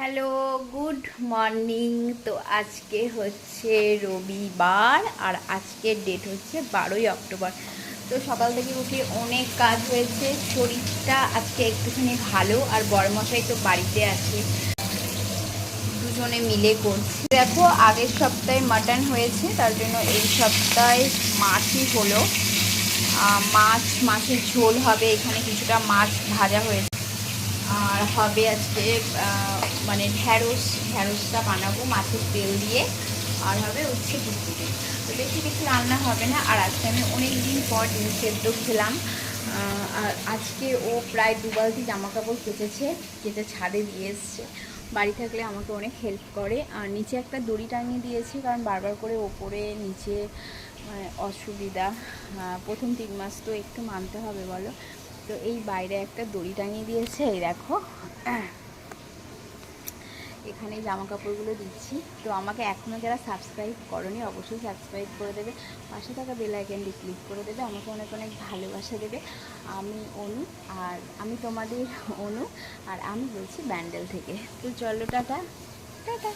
Hello, good morning. তো আজকে হচ্ছে রবিবার আর আজকের ডেট হচ্ছে 12ই অক্টোবর। তো সকাল থেকে উঠে অনেক কাজ হয়েছে। শরীরটা আজকে একটুখানি ভালো, আর বড়মশাই তো বাড়িতে আছে, দুজনে মিলে করছি। দেখো, আগের সপ্তাহে মাটন হয়েছে, তার জন্য এই সপ্তাহে মাছই হলো। মাছের ঝোল হবে, এখানে কিছুটা মাছ ভাজা হয়েছে। আর হবে আজকে মানে ঢ্যাঁড়সটা বানাবো মাছের তেল দিয়ে। আর হবে হচ্ছে দুপুরে, তো বেশি কিছু রান্না হবে না। আর আজকে আমি অনেক দিন পর ডিম সেদ্ধ খেলাম। আর আজকে ও প্রায় 2 বালতি জামা কাপড় কেচে ছাদে দিয়ে এসছে। বাড়ি থাকলে আমাকে অনেক হেল্প করে। আর নিচে একটা দড়ি টাঙিয়ে দিয়েছি, কারণ বারবার করে ওপরে নিচে অসুবিধা। প্রথম 3 মাস তো একটু মানতে হবে বলো। তো এই বাইরে একটা দড়ি টাঙিয়ে দিয়েছে, এই দেখো এখানে জামা কাপড়গুলো দিচ্ছি। তো আমাকে এখনও যারা সাবস্ক্রাইব করনি অবশ্যই সাবস্ক্রাইব করে দেবে, পাশে থাকা বেল আইকনটি ক্লিক করে দেবে, আমাকে অনেক অনেক ভালোবাসা দেবে। আমি অনু, আর আমি তোমাদের অনু, আর আমি বলছি ব্যান্ডেল থেকে। তো চলো, টাটা টাটা।